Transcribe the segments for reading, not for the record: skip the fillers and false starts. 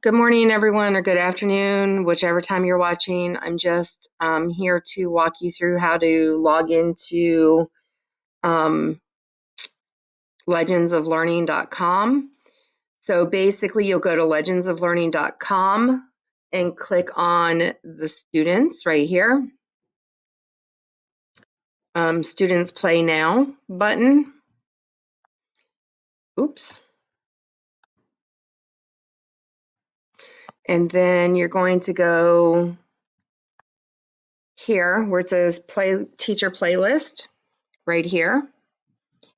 Good morning, everyone, or good afternoon, whichever time you're watching. I'm just here to walk you through how to log into legendsoflearning.com. So basically, you'll go to legendsoflearning.com and click on the students right here. Students Play Now button. Oops. And then you're going to go here where it says Teacher Playlist right here.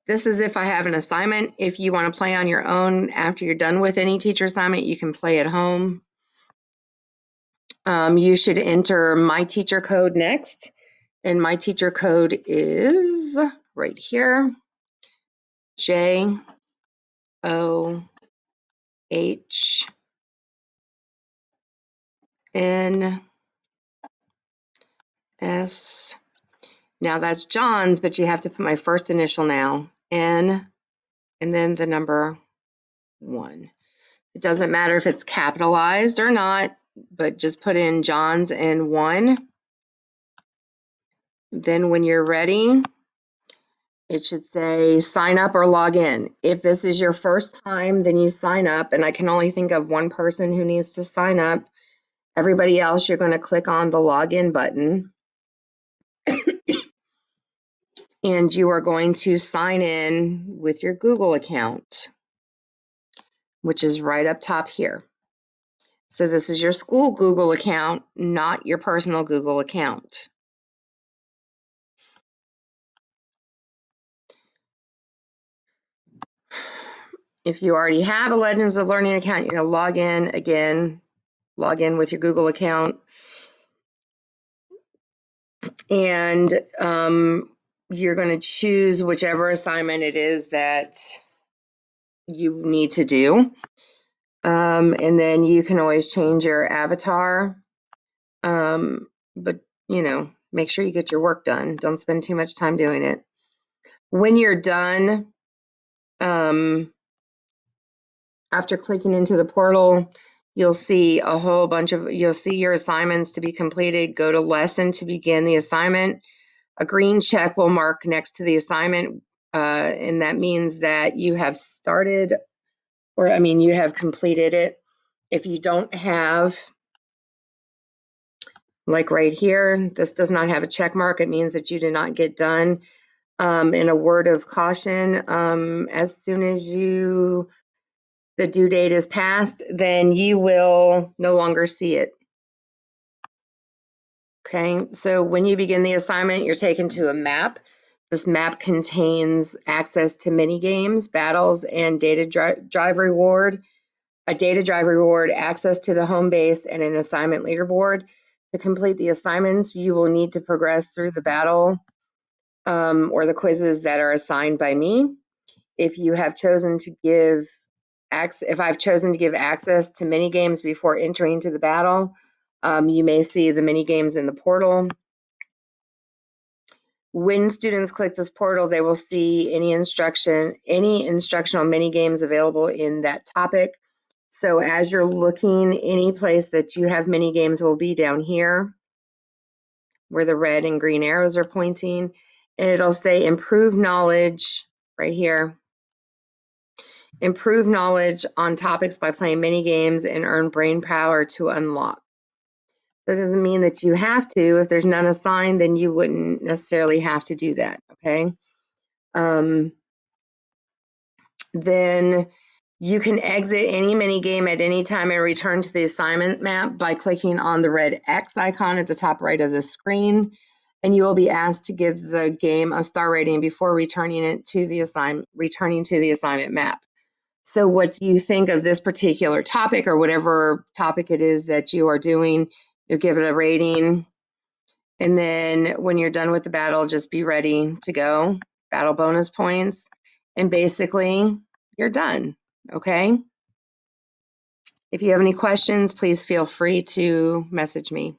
This is if I have an assignment. If you want to play on your own after you're done with any teacher assignment, you can play at home. You should enter my teacher code next. And my teacher code is right here, JOHNS. Now that's John's, but you have to put my first initial now, N, and then the number 1. It doesn't matter if it's capitalized or not, but just put in John's and 1. Then when you're ready, it should say sign up or log in. If this is your first time, then you sign up, and I can only think of one person who needs to sign up. Everybody else, you're going to click on the login button. And you are going to sign in with your Google account, which is right up top here. So this is your school Google account, not your personal Google account. If you already have a Legends of Learning account, you're going to log in again, log in with your Google account. And you're going to choose whichever assignment it is that you need to do. And then you can always change your avatar. But, you know, make sure you get your work done. Don't spend too much time doing it. When you're done, after clicking into the portal, you'll see a whole bunch of, you'll see your assignments to be completed. Go to lesson to begin the assignment. A green check will mark next to the assignment, and that means that you have started, or I mean, you have completed it. If you don't have, like right here, this does not have a check mark, it means that you did not get done. And a word of caution, as soon as the due date is passed, then you will no longer see it. Okay, so when you begin the assignment, you're taken to a map. This map contains access to mini games, battles, and data drive reward. A data drive reward, access to the home base, and an assignment leaderboard. To complete the assignments, you will need to progress through the battle or the quizzes that are assigned by me. If you have chosen to give if I've chosen to give access to mini games before entering to the battle, you may see the mini games in the portal. When students click this portal, they will see any instructional mini games available in that topic. So as you're looking, any place that you have mini games will be down here where the red and green arrows are pointing, and it'll say improve knowledge right here. Improve knowledge on topics by playing mini games and earn brain power to unlock. That doesn't mean that you have to. If there's none assigned, then you wouldn't necessarily have to do that, okay? Then you can exit any mini game at any time and return to the assignment map by clicking on the red X icon at the top right of the screen, and you will be asked to give the game a star rating before returning to the assignment map. So what do you think of this particular topic, or whatever topic it is that you are doing? You'll give it a rating, and then when you're done with the battle, just be ready to go. Battle bonus points, and basically you're done, okay? If you have any questions, please feel free to message me.